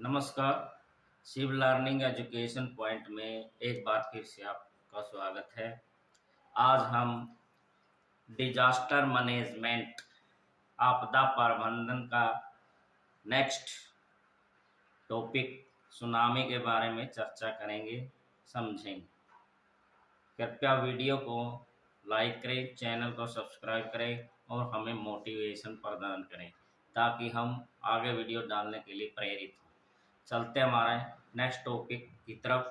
नमस्कार। Shiv learning education point में एक बार फिर से आपका स्वागत है। आज हम डिजास्टर मैनेजमेंट आपदा प्रबंधन का नेक्स्ट टॉपिक सुनामी के बारे में चर्चा करेंगे, समझेंगे। कृपया वीडियो को लाइक करें, चैनल को सब्सक्राइब करें और हमें मोटिवेशन प्रदान करें ताकि हम आगे वीडियो डालने के लिए प्रेरित हों। चलते हमारे नेक्स्ट टॉपिक की तरफ।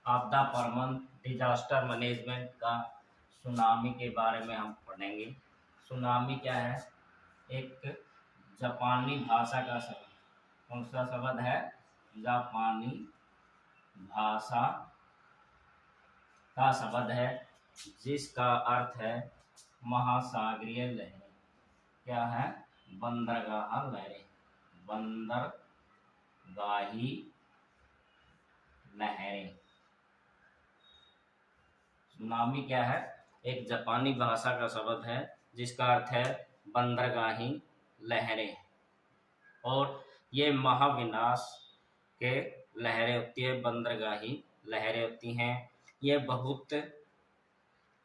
आपदा प्रबंधन डिजास्टर मैनेजमेंट का सुनामी के बारे में हम पढ़ेंगे। सुनामी क्या है? एक जापानी भाषा का शब्द। कौन सा शब्द है? जापानी भाषा का शब्द है जिसका अर्थ है महासागरीय लहरें। क्या है? बंदरगाह लहरें, बंदरगाही लहरें। सुनामी क्या है? एक जापानी भाषा का शब्द है जिसका अर्थ है बंदरगाही लहरें, और ये महाविनाश के लहरें होती है, बंदरगाही लहरें होती हैं। ये बहुत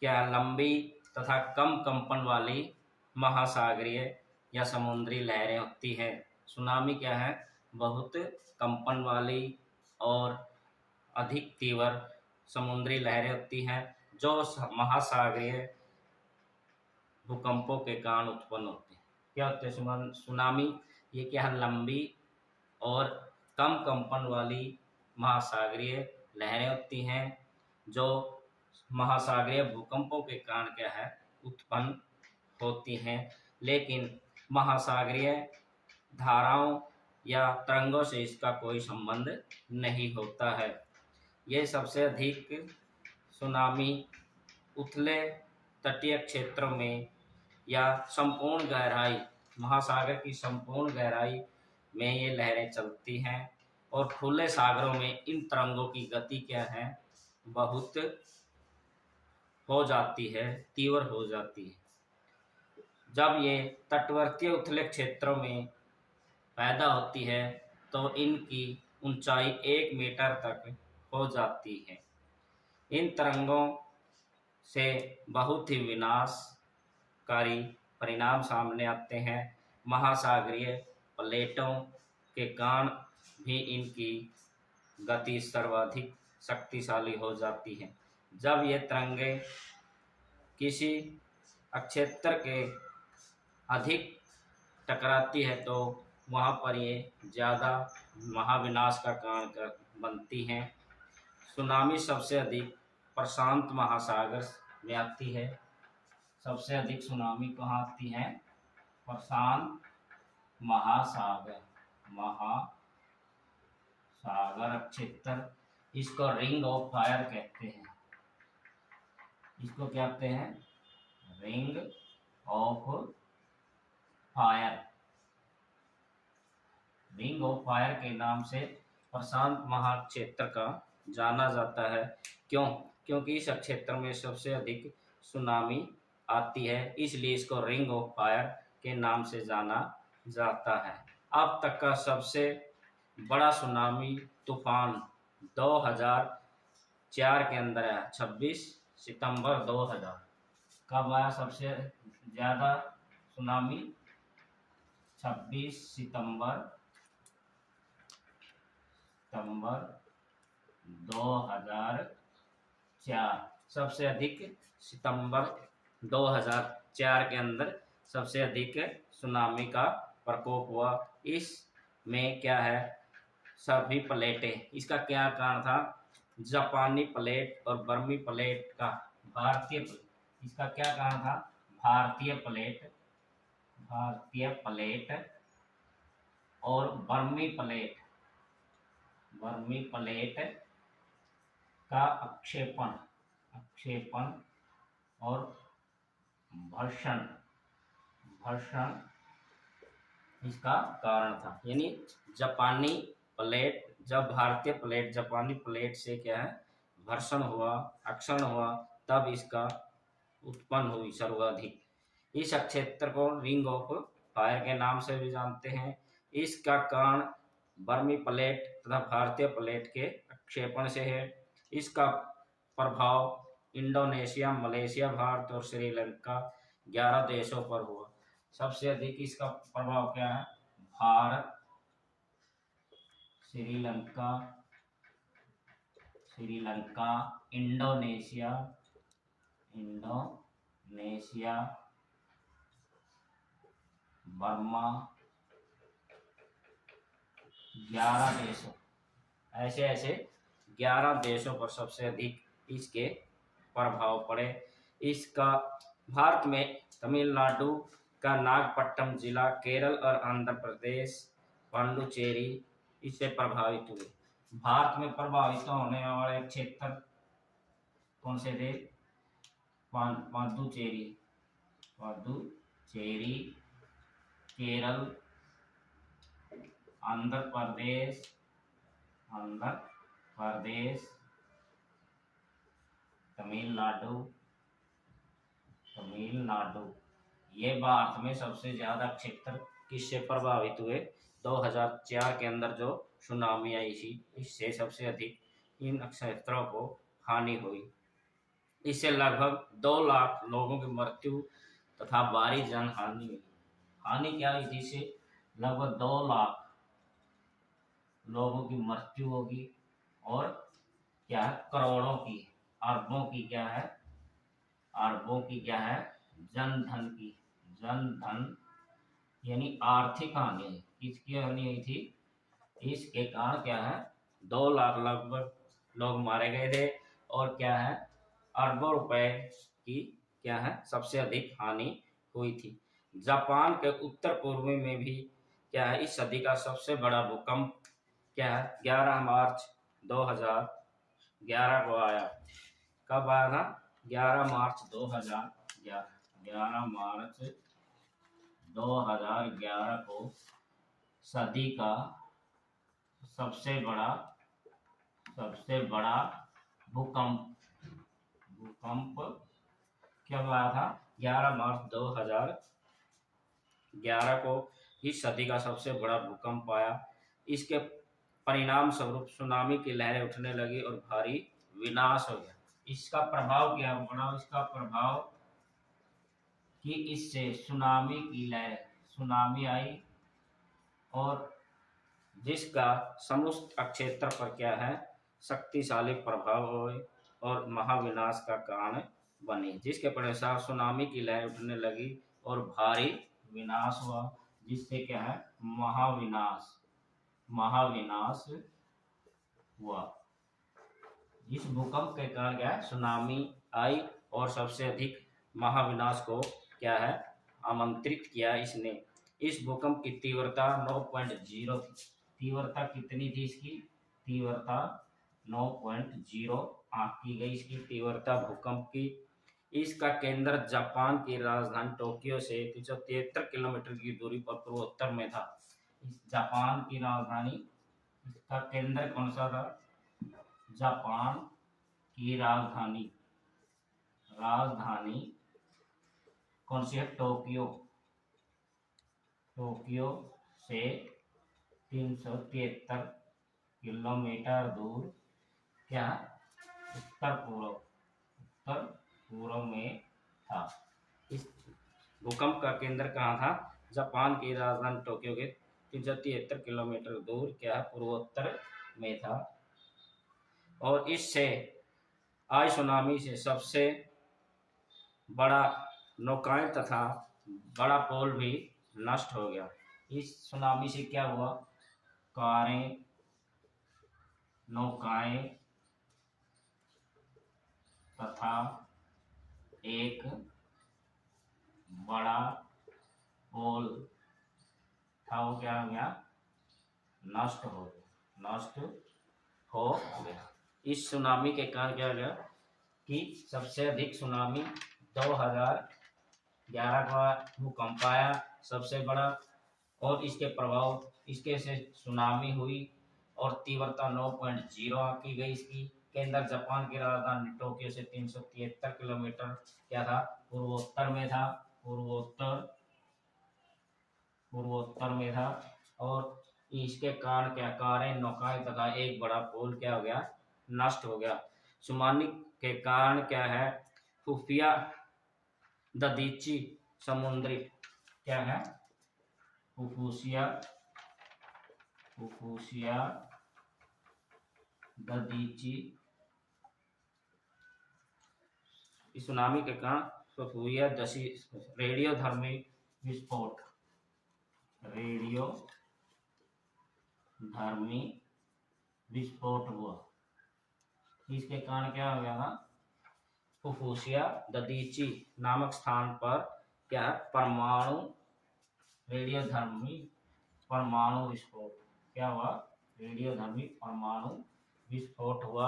लंबी तथा कम कंपन वाली महासागरीय या समुद्री लहरें होती हैं। सुनामी क्या है? बहुत कंपन वाली और अधिक तीव्र समुद्री लहरें होती हैं जो महासागरीय भूकंपों के कारण उत्पन्न होती हैं। क्या होते हैं सुनामी? ये क्या है? लंबी और कम कंपन वाली महासागरीय लहरें होती हैं जो महासागरीय भूकंपों के कारण क्या है? उत्पन्न होती हैं। लेकिन महासागरीय धाराओं या तरंगों से इसका कोई संबंध नहीं होता है। ये सबसे अधिक सुनामी उथले तटीय क्षेत्रों में या संपूर्ण गहराई, महासागर की संपूर्ण गहराई में ये लहरें चलती हैं, और खुले सागरों में इन तरंगों की गति क्या है? बहुत हो जाती है, तीव्र हो जाती है। जब ये तटवर्तीय उथले क्षेत्रों में पैदा होती है तो इनकी ऊंचाई 1 मीटर तक हो जाती है। इन तरंगों से बहुत ही विनाशकारी परिणाम सामने आते हैं। महासागरीय प्लेटों के कारण भी इनकी गति सर्वाधिक शक्तिशाली हो जाती है। जब ये तरंगे किसी क्षेत्र के अधिक टकराती है तो वहाँ पर ये ज़्यादा महाविनाश का कारण बनती हैं। सुनामी सबसे अधिक प्रशांत महासागर में आती है। सबसे अधिक सुनामी कहाँ आती है? प्रशांत महासागर क्षेत्र। इसको रिंग ऑफ फायर कहते हैं। इसको क्या कहते हैं? Ring of fire. Ring of fire के नाम से प्रशांत महाक्षेत्र का जाना जाता है। क्यों? क्योंकि इस क्षेत्र में सबसे अधिक सुनामी आती है, इसलिए इसको रिंग ऑफ फायर के नाम से जाना जाता है। अब तक का सबसे बड़ा सुनामी तूफान 2004 के अंदर है। 26 सितंबर 2000। कब आया सबसे ज़्यादा सुनामी? 26 सितंबर 2004। सबसे अधिक सितंबर 2004 के अंदर सबसे अधिक सुनामी का प्रकोप हुआ। इसमें क्या है? सभी प्लेटें। इसका क्या कारण था? जापानी प्लेट और बर्मी प्लेट का भारतीय प्लेट। इसका क्या कारण था? भारतीय प्लेट और बर्मी प्लेट का अक्षेपण और घर्षण इसका कारण था। यानी जापानी प्लेट, जब भारतीय प्लेट जापानी प्लेट से क्या है? घर्षण हुआ, अक्षण हुआ, तब इसका उत्पन्न हुई सर्वाधिक। इस क्षेत्र को रिंग ऑफ फायर के नाम से भी जानते हैं। इसका कारण बर्मी प्लेट तथा भारतीय प्लेट के प्रक्षेपण से है। इसका प्रभाव इंडोनेशिया, मलेशिया, भारत और श्रीलंका 11 देशों पर हुआ। सबसे अधिक इसका प्रभाव क्या है? भारत, श्रीलंका, इंडोनेशिया, बर्मा, 11 देशों, ऐसे ऐसे 11 देशों पर सबसे अधिक इसके प्रभाव पड़े। इसका भारत में तमिलनाडु का नागपट्टनम जिला, केरल और आंध्र प्रदेश पांडुचेरी इससे प्रभावित हुए। भारत में प्रभावित होने वाले क्षेत्र कौन से थे? पांडुचेरी, केरल, आंध्र प्रदेश, तमिलनाडु, ये भारत में सबसे ज्यादा क्षेत्र किससे प्रभावित हुए? 2004 के अंदर जो सुनामी आई थी, इससे सबसे अधिक इन क्षेत्रों को हानि हुई। इससे लगभग 2 लाख लोगों की मृत्यु तथा भारी जन हानि हुई। हानि क्या हुई थी? इससे लगभग 2 लाख लोगों की मृत्यु होगी और क्या है? करोड़ों की, अरबों की क्या है? जनधन यानी आर्थिक हानि। किसकी हानि हुई थी? इसके कारण क्या है? 2 लाख लगभग लोग मारे गए थे और क्या है? अरबों रुपए की क्या है? सबसे अधिक हानि हुई थी। जापान के उत्तर पूर्व में भी क्या है? इस सदी का सबसे बड़ा भूकंप क्या है? 11 मार्च 2011 को आया। कब आया था? 11 मार्च 2011। 11 मार्च 2011 को सदी का सबसे बड़ा भूकंप कब आया था? 11 मार्च 2011 को इस सदी का सबसे बड़ा भूकंप आया। इसके परिणाम स्वरूप सुनामी की लहरें उठने लगी और भारी विनाश हो गया। इसका प्रभाव क्या पड़ा? इसका प्रभाव कि इससे सुनामी आई और जिसका समुद्र क्षेत्र पर क्या है? शक्तिशाली प्रभाव हुए और महाविनाश का कारण बने, जिसके परिणाम सुनामी की लहर उठने लगी और भारी विनाश हुआ, जिससे क्या है? महाविनाश हुआ। इस भूकंप के कारण क्या है? सुनामी आई और सबसे अधिक महाविनाश को क्या है? आमंत्रित किया इसने। इस भूकंप की तीव्रता 9.0 थी। तीव्रता कितनी थी इसकी? तीव्रता 9.0 आंकी गई इसकी तीव्रता भूकंप की। इसका केंद्र जापान की राजधानी टोक्यो से 373 किलोमीटर की दूरी पर पूर्वोत्तर में था। इस जापान की राजधानी, इसका केंद्र कौन सा था? जापान की राजधानी कौन सी है? टोक्यो से 373 किलोमीटर दूर क्या? उत्तर पूर्व में था। इस भूकंप का केंद्र कहाँ था? जापान की राजधानी टोक्यो के 373 किलोमीटर दूर क्या है? पूर्वोत्तर में था। और इससे आई सुनामी से सबसे बड़ा नौकाएं तथा बड़ा पोल भी नष्ट हो गया। इस सुनामी से क्या हुआ? कारें, नौकाएं तथा एक बड़ा पोल था, वो क्या हो गया? नष्ट हो गया। इस सुनामी के कारण क्या हो गया कि सबसे अधिक सुनामी 2011 का भूकंप आया, सबसे बड़ा, और इसके प्रभाव इसके से सुनामी हुई और तीव्रता 9.0 आंकी गई। इसकी केंद्र जापान की राजधानी टोक्यो से 373 किलोमीटर क्या था? पूर्वोत्तर में था। और इसके कारण क्या, कारें, नौकाएं तथा एक बड़ा पुल क्या हो गया, नष्ट हो गया। सुनामी के कारण क्या है, खुफिया ददीची समुद्री क्या है, फुफुसिया फुफुसिया ददीची, इस सुनामी के कारण फुफुसिया दसी रेडियो धर्मी विस्फोट, रेडियो धर्मी विस्फोट हुआ। इसके कारण क्या हो गया था, फुफुसिया ददीची नामक स्थान पर क्या है, परमाणु रेडियोधर्मी परमाणु विस्फोट क्या हुआ, रेडियोधर्मी परमाणु विस्फोट हुआ,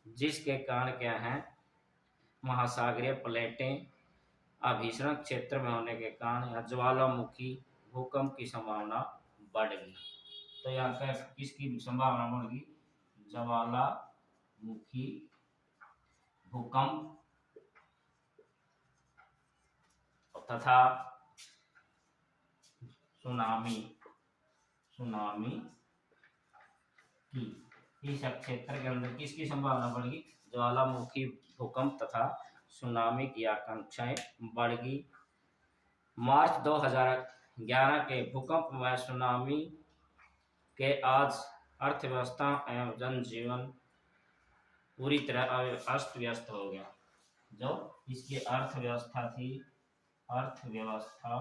जिसके कारण क्या है, महासागरीय प्लेटें अभिसरण क्षेत्र में होने के कारण ज्वालामुखी भूकंप की संभावना बढ़ गई। तो यहाँ का किसकी संभावना बढ़ गई, ज्वालामुखी भूकंप तथा सुनामी की, इस क्षेत्र के अंदर किसकी संभावना बढ़ी, ज्वालामुखी भूकंप तथा सुनामी की आकांक्षाएं बढ़ गई। मार्च 2011 के भूकंप व सुनामी के आज अर्थव्यवस्था एवं जनजीवन पूरी तरह अस्त व्यस्त हो गया। जो इसकी अर्थव्यवस्था थी, अर्थव्यवस्था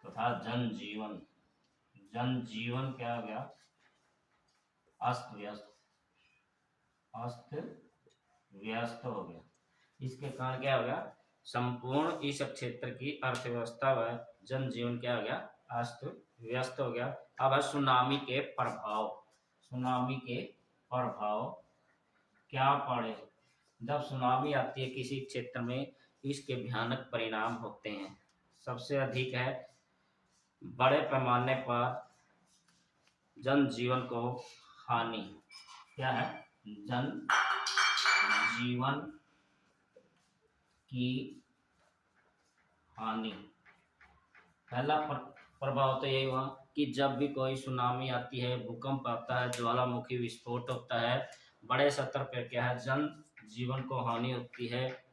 तथा जनजीवन, जनजीवन क्या हो गया, अस्त व्यस्त हो गया। इसके कारण क्या हो गया, संपूर्ण इस क्षेत्र की अर्थव्यवस्था व जनजीवन क्या हो गया, अस्त व्यस्त हो गया। अब है सुनामी के प्रभाव, सुनामी के प्रभाव क्या पड़े, जब सुनामी आती है किसी क्षेत्र में इसके भयानक परिणाम होते हैं। सबसे अधिक है बड़े पैमाने पर जनजीवन को हानि, क्या है, जन जीवन की हानि। पहला प्रभाव तो यही हुआ कि जब भी कोई सुनामी आती है, भूकंप आता है, ज्वालामुखी विस्फोट होता है, बड़े स्तर पर क्या है, जन जीवन को हानि होती है,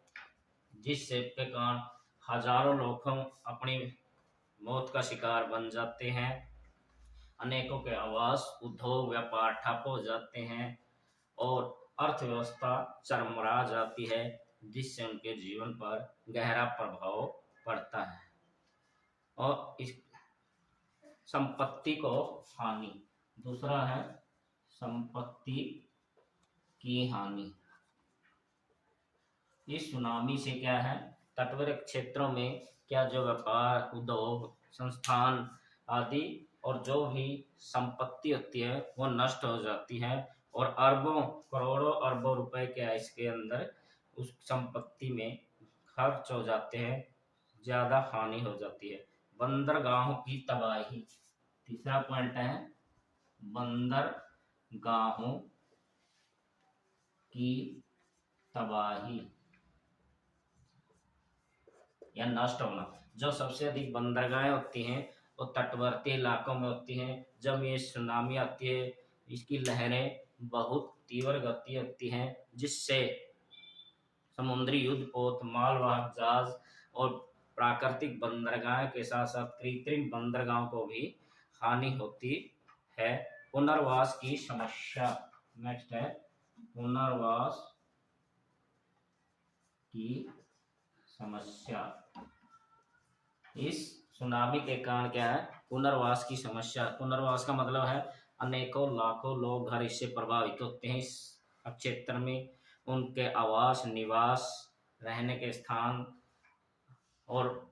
जिससे के कारण हजारों लोग अपनी मौत का शिकार बन जाते हैं, अनेकों के आवास, उद्योग, व्यापार ठप हो जाते हैं और अर्थव्यवस्था चरमरा जाती है, जिससे उनके जीवन पर गहरा प्रभाव पड़ता है। और इस संपत्ति को हानि, दूसरा है संपत्ति की हानि। इस सुनामी से क्या है, तटवर्ती क्षेत्रों में क्या जो व्यापार, उद्योग, संस्थान आदि और जो भी संपत्ति होती है वो नष्ट हो जाती है और अरबों करोड़ों अरबों रुपए क्या इसके अंदर उस संपत्ति में खर्च हो जाते हैं, ज्यादा हानि हो जाती है। बंदरगाहों की तबाही, तीसरा पॉइंट है बंदरगाहों की तबाही या नष्ट होना। जो सबसे अधिक बंदरगाहें होती हैं वो तटवर्ती इलाकों में होती हैं। जब ये सुनामी आती है, इसकी लहरें बहुत तीव्र गति होती हैं, जिससे समुद्री युद्धपोत, मालवाहक जहाज और प्राकृतिक बंदरगाह के साथ साथ कृत्रिम बंदरगाहों को भी हानि होती है। पुनर्वास की समस्या, नेक्स्ट है पुनर्वास की समस्या। इस सुनामी के कारण क्या है, पुनर्वास की समस्या। पुनर्वास का मतलब है अनेकों लाखों लोग घर इससे प्रभावित होते हैं इस क्षेत्र में, उनके आवास, निवास, रहने के स्थान और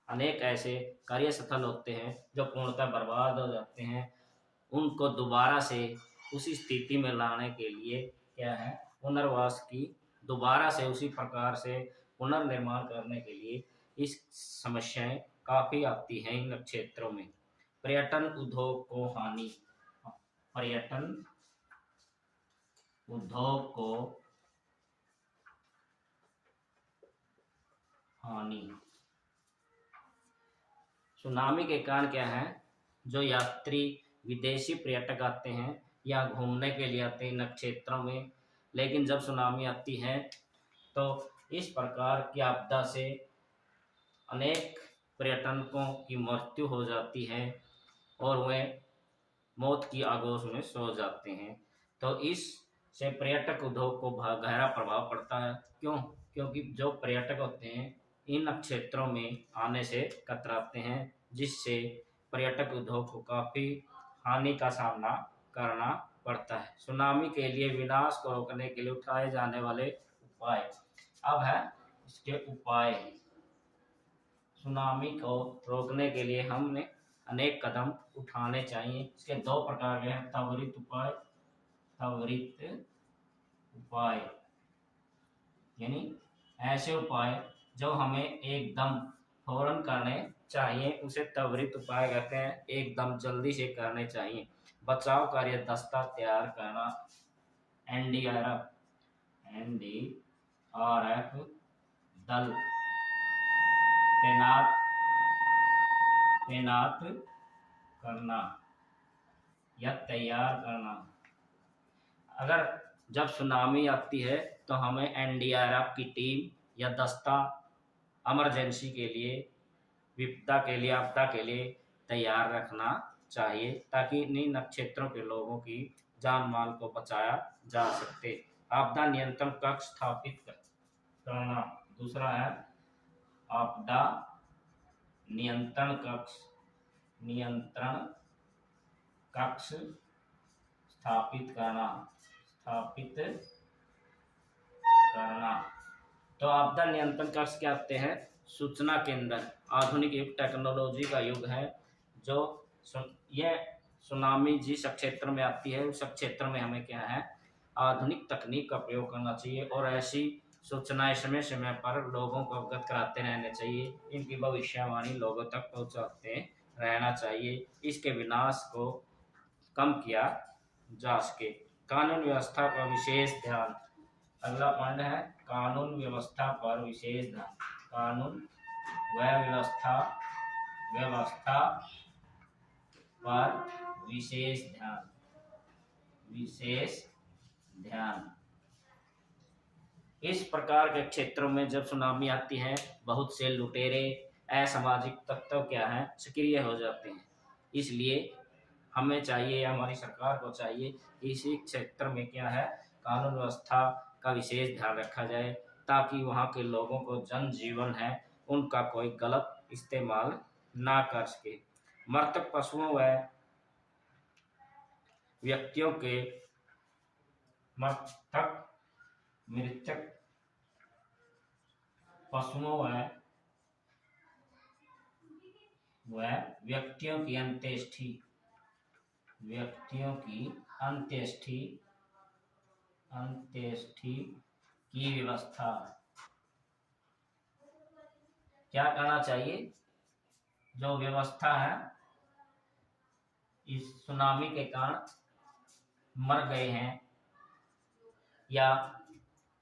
अनेक ऐसे कार्यस्थल होते हैं जो पूर्णतः बर्बाद हो जाते हैं। उनको दोबारा से उसी स्थिति में लाने के लिए क्या है, पुनर्वास की, दोबारा से उसी प्रकार से पुनर्निर्माण करने के लिए इस समस्याएं काफी आती हैं इन क्षेत्रों में। पर्यटन उद्योग को हानि, पर्यटन उद्योग को हानि। सुनामी के कारण क्या है, जो यात्री विदेशी पर्यटक आते हैं या घूमने के लिए आते हैं इन क्षेत्रों में, लेकिन जब सुनामी आती है तो इस प्रकार की आपदा से अनेक पर्यटकों की मृत्यु हो जाती है और वे मौत की आगोश में सो जाते हैं। तो इससे पर्यटक उद्योग को गहरा प्रभाव पड़ता है। क्यों? क्योंकि जो पर्यटक होते हैं इन क्षेत्रों में आने से कतराते हैं, जिससे पर्यटक उद्योग को काफ़ी हानि का सामना करना पड़ता है। सुनामी के लिए विनाश को रोकने के लिए उठाए जाने वाले उपाय। अब है इसके उपाय। सुनामी को रोकने के लिए हमने अनेक कदम उठाने चाहिए। इसके दो प्रकार के हैं, त्वरित उपाय, त्वरित उपाय यानी ऐसे उपाय जो हमें एकदम फौरन करने चाहिए, उसे त्वरित उपाय कहते हैं। एकदम जल्दी से करने चाहिए। बचाव कार्य दस्ता तैयार करना, एनडीआरएफ दल तैनात करना या तैयार करना। अगर जब सुनामी आती है तो हमें एनडीआरएफ की टीम या दस्ता इमरजेंसी के लिए, विपदा के लिए, आपदा के लिए तैयार रखना चाहिए, ताकि इन क्षेत्रों के लोगों की जान माल को बचाया जा सके। आपदा नियंत्रण कक्ष स्थापित करना। दूसरा है आपदा नियंत्रण कक्ष स्थापित करना। तो आपदा नियंत्रण कक्ष क्या होते हैं? सूचना केंद्र। आधुनिक युग टेक्नोलॉजी का युग है। जो यह सुनामी जिस क्षेत्र में आती है उस क्षेत्र में हमें क्या है, आधुनिक तकनीक का प्रयोग करना चाहिए और ऐसी सूचनाएं समय समय पर लोगों को अवगत कराते रहने चाहिए। इनकी भविष्यवाणी लोगों तक पहुंचाते रहना चाहिए। इसके विनाश को कम किया जा सके। कानून व्यवस्था पर विशेष ध्यान। अगला पॉइंट है कानून व्यवस्था पर विशेष ध्यान। कानून व व्यवस्था पर विशेष ध्यान। इस प्रकार के क्षेत्रों में जब सुनामी आती है, बहुत से लुटेरे, असामाजिक तत्व क्या हैं, सक्रिय हो जाते हैं। इसलिए हमें चाहिए, हमारी सरकार को चाहिए कि इसी क्षेत्र में क्या है, कानून व्यवस्था का विशेष ध्यान रखा जाए, ताकि वहाँ के लोगों को जनजीवन है उनका कोई गलत इस्तेमाल ना कर सके। मृतक पशुओं व व्यक्तियों के मृतक पशुओं व व्यक्तियों की अंत्येष्टि की व्यवस्था। क्या करना चाहिए? जो व्यवस्था है, इस सुनामी के कारण मर गए हैं या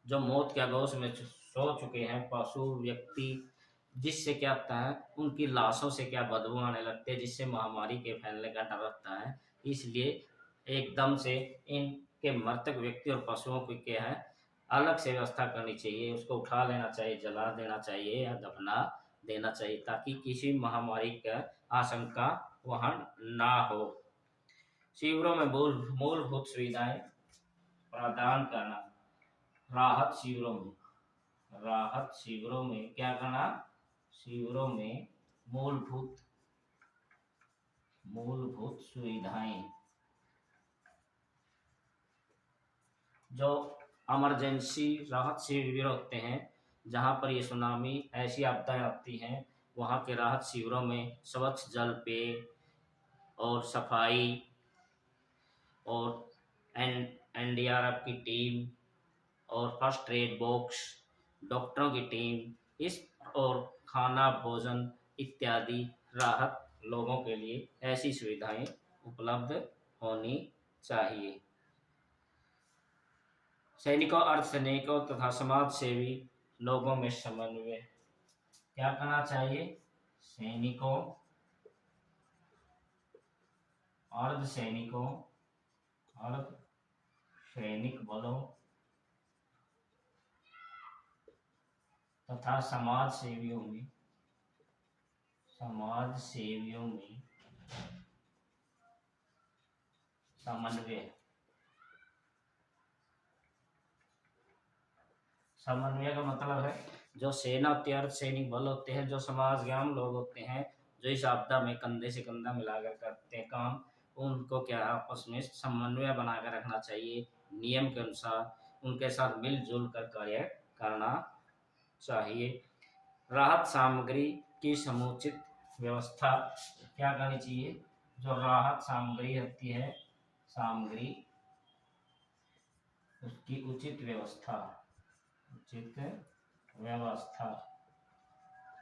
जो मौत के आगोश में सो चुके हैं पशु व्यक्ति, जिससे क्या होता है, उनकी लाशों से क्या बदबू आने लगती है, जिससे महामारी के फैलने का डर रहता है। इसलिए एकदम से इनके मृतक व्यक्ति और पशुओं की क्या है, अलग से व्यवस्था करनी चाहिए। उसको उठा लेना चाहिए, जला देना चाहिए या दफना देना चाहिए, ताकि किसी महामारी का आशंका वहाँ ना हो। शिविरों में मूलभूत सुविधाएं प्रदान करना। राहत शिविरों में क्या करना? शिविरों में मूलभूत सुविधाएं, जो इमरजेंसी राहत शिविर होते हैं, जहां पर ये सुनामी ऐसी आपदाएं आती हैं, वहां के राहत शिविरों में स्वच्छ जल पेय और सफाई और एनडीआरएफ की टीम और फर्स्ट एड बॉक्स, डॉक्टरों की टीम, इस और खाना भोजन इत्यादि राहत लोगों के लिए ऐसी सुविधाएं उपलब्ध होनी चाहिए। सैनिकों, अर्धसैनिकों तथा समाज सेवी लोगों में समन्वय। क्या करना चाहिए? सैनिकों, अर्धसैनिकों अर्धसैनिक बलों तथा समाज सेवियों में समन्वय का मतलब है जो सेना होती है, अर्धसैनिक बल होते हैं, जो समाज ज्ञान लोग होते हैं, जो इस आपदा में कंधे से कंधा मिलाकर करते हैं काम, उनको क्या आपस में समन्वय बनाकर रखना चाहिए। नियम के अनुसार उनके साथ मिलजुल कर कार्य करना चाहिए। राहत सामग्री की समुचित व्यवस्था क्या करनी चाहिए? जो राहत सामग्री होती है, सामग्री उसकी उचित व्यवस्था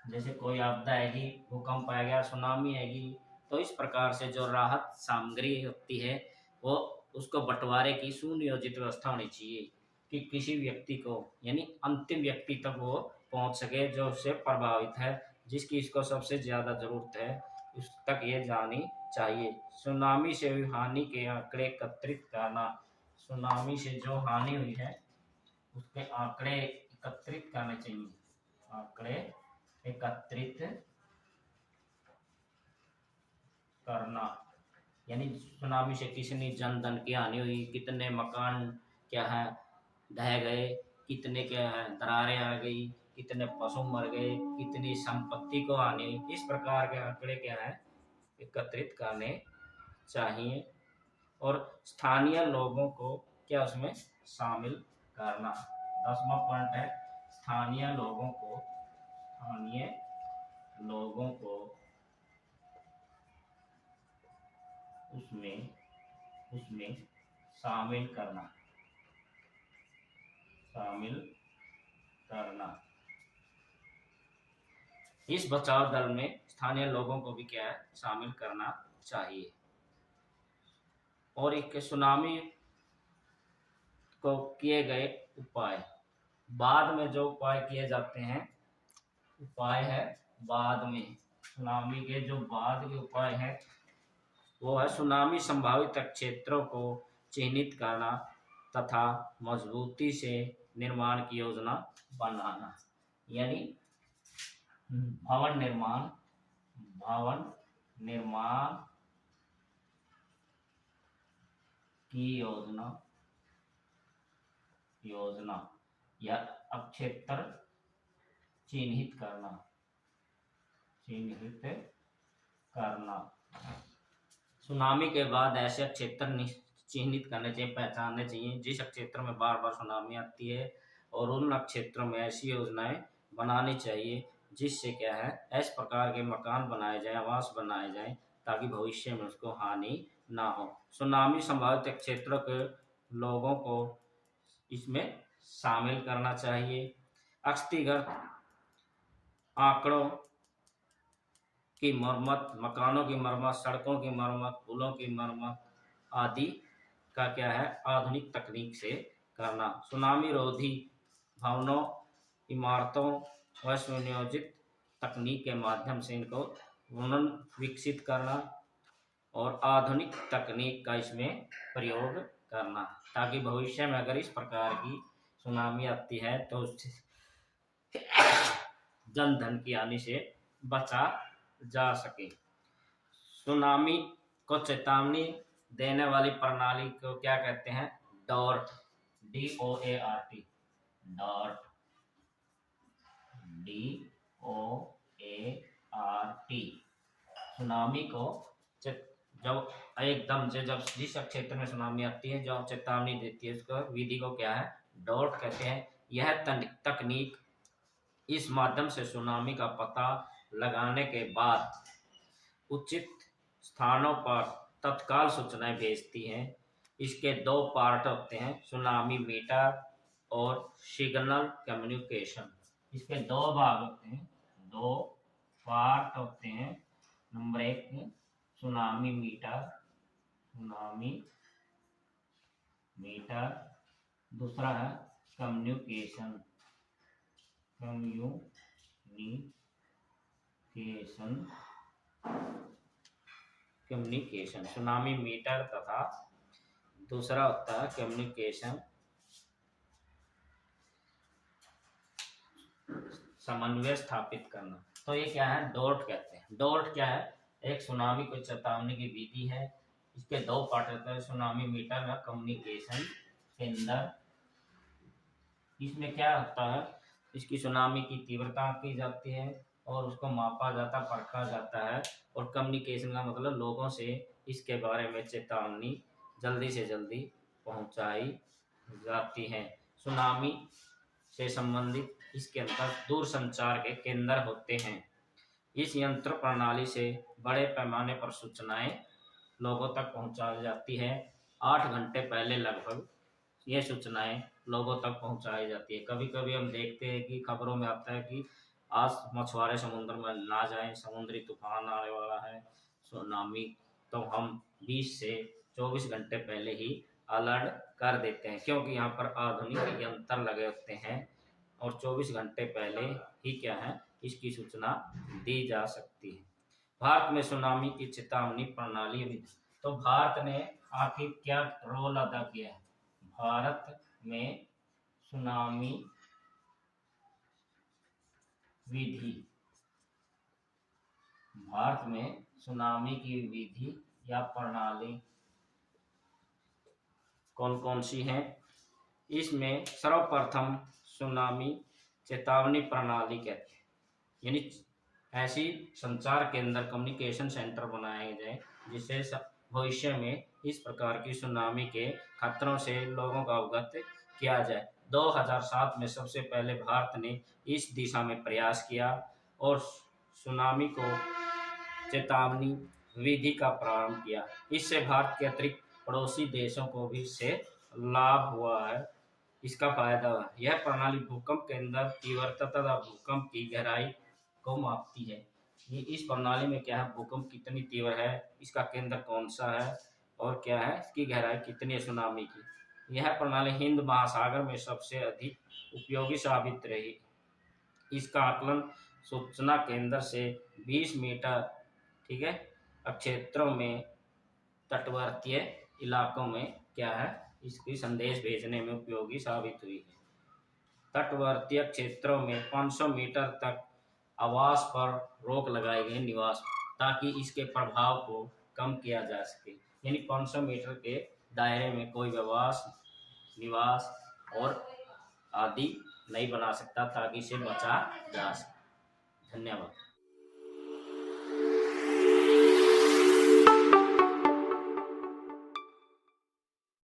जैसे कोई आपदा आएगी, भूकंप आएगा, सुनामी आएगी, तो इस प्रकार से जो राहत सामग्री होती है वो उसको बंटवारे की सुनियोजित व्यवस्था होनी चाहिए कि किसी व्यक्ति को यानी अंतिम व्यक्ति तक वो पहुंच सके जो उससे प्रभावित है, जिसकी इसको सबसे ज़्यादा ज़रूरत है, उस तक ये जानी चाहिए। सुनामी से हुई हानि के आंकड़े एकत्रित करना, सुनामी से जो हानि हुई है उसके आंकड़े एकत्रित करने चाहिए। आंकड़े एकत्रित करना यानी सुनामी से कितनी जन धन की हानि हुई, कितने मकान क्या है ढह गए, कितने क्या है दरारें आ गई, कितने पशु मर गए, कितनी संपत्ति को हानि हुई, इस प्रकार के आंकड़े क्या है एकत्रित करने चाहिए। और स्थानीय लोगों को क्या उसमें शामिल करना। 10वां पॉइंट है स्थानीय लोगों को उसमें शामिल करना इस बचाव दल में स्थानीय लोगों को भी क्या है शामिल करना चाहिए। और एक सुनामी को किए गए उपाय, बाद में जो उपाय किए जाते हैं, उपाय है बाद में, सुनामी के जो बाद के उपाय है वो है सुनामी संभावित क्षेत्रों को चिन्हित करना तथा मजबूती से निर्माण की योजना बनाना, यानी भवन निर्माण की योजना या क्षेत्र चिन्हित करना सुनामी के बाद ऐसे क्षेत्र चिन्हित करने चाहिए, पहचानने चाहिए जिस क्षेत्र में बार बार सुनामी आती है, और उन क्षेत्रों में ऐसी योजनाएं बनानी चाहिए जिससे क्या है इस प्रकार के मकान बनाए जाए, आवास बनाए जाए ताकि भविष्य में उसको हानि ना हो। सुनामी संभावित क्षेत्रों के लोगों को इसमें शामिल करना चाहिए। अस्थायीगत आंकड़ों की मरम्मत, मकानों की मरम्मत, सड़कों की मरम्मत, पुलों की मरम्मत आदि का क्या है आधुनिक तकनीक से करना। सुनामी रोधी भवनों, इमारतों व सुनियोजित तकनीक के माध्यम से इनको विकसित करना और आधुनिक तकनीक का इसमें प्रयोग करना ताकि भविष्य में अगर इस प्रकार की सुनामी आती है तो उससे जन धन की हानि से बचा जा सके। सुनामी को चेतावनी देने वाली प्रणाली को क्या कहते हैं? डॉर्ट, DOART, DOART। सुनामी को जब एकदम से जब जिस क्षेत्र में सुनामी आती है जो चेतावनी देती है उसको विधि को क्या है डॉट कहते हैं। यह तकनीक इस माध्यम से सुनामी का पता लगाने के बाद उचित स्थानों पर तत्काल सूचनाएं भेजती हैं। इसके 2 पार्ट होते हैं, सुनामी मीटर और सिग्नल कम्युनिकेशन। इसके 2 भाग होते हैं, 2 पार्ट होते हैं। नंबर 1 सुनामी मीटर, दूसरा है कम्युनिकेशन। कम्युनिकेशन, सुनामी मीटर तथा दूसरा होता है कम्युनिकेशन समन्वय स्थापित करना। तो ये क्या है, डॉट कहते हैं। डॉट क्या है, एक सुनामी को चेतावनी की विधि है। इसके दो पार्ट होते हैं, सुनामी मीटर और कम्युनिकेशन केंद्र। इसमें क्या होता है, इसकी सुनामी की तीव्रता की जाती है और उसको मापा जाता, परखा जाता है। और कम्युनिकेशन का मतलब लोगों से इसके बारे में चेतावनी जल्दी से जल्दी पहुंचाई जाती है। सुनामी से संबंधित इसके अंदर दूर संचार के केंद्र होते हैं। इस यंत्र प्रणाली से बड़े पैमाने पर सूचनाएं लोगों तक पहुंचाई जाती है। 8 घंटे पहले लगभग ये सूचनाएं लोगों तक पहुंचाई जाती है। कभी कभी हम देखते हैं कि खबरों में आता है कि आज मछुआरे समुद्र में ना जाएं, समुद्री तूफान आने वाला है, सुनामी। तो हम 20 से 24 घंटे पहले ही अलर्ट कर देते हैं, क्योंकि यहाँ पर आधुनिक यंत्र लगे होते हैं और 24 घंटे पहले ही क्या है, इसकी सूचना दी जा सकती है। भारत में सुनामी की चेतावनी प्रणाली विधि। तो भारत ने आखिर क्या रोल अदा किया है? भारत में सुनामी विधि, भारत में सुनामी की विधि या प्रणाली कौन कौन सी हैं? इसमें सर्वप्रथम सुनामी चेतावनी प्रणाली कहते हैं, यानी ऐसी संचार केंद्र कम्युनिकेशन सेंटर बनाए जाए जिससे भविष्य में इस प्रकार की सुनामी के खतरों से लोगों को अवगत किया जाए। 2007 में सबसे पहले भारत ने इस दिशा में प्रयास किया और सुनामी को चेतावनी विधि का प्रारंभ किया। इससे भारत के अतिरिक्त पड़ोसी देशों को भी इससे लाभ हुआ है, इसका फायदा हुआ। यह प्रणाली भूकंप केंद्र तीव्रता तथा भूकंप की गहराई को मापती है। ये इस प्रणाली में क्या है, भूकंप कितनी तीव्र है, इसका केंद्र कौन सा है और क्या है, इसकी गहराई कितनी है सुनामी की। यह प्रणाली हिंद महासागर में सबसे अधिक उपयोगी साबित रही। इसका आकलन सूचना केंद्र से 20 मीटर, ठीक है, क्षेत्रों में तटवर्तीय इलाकों में क्या है, इसकी संदेश भेजने में उपयोगी साबित हुई है। तटवर्तीय क्षेत्रों में 500 मीटर तक आवास पर रोक लगाई गई, निवास, ताकि इसके प्रभाव को कम किया जा सके। यानी 500 मीटर के दायरे में कोई निवास और आदि नहीं बना सकता, ताकि इसे बचा जा सके। धन्यवाद।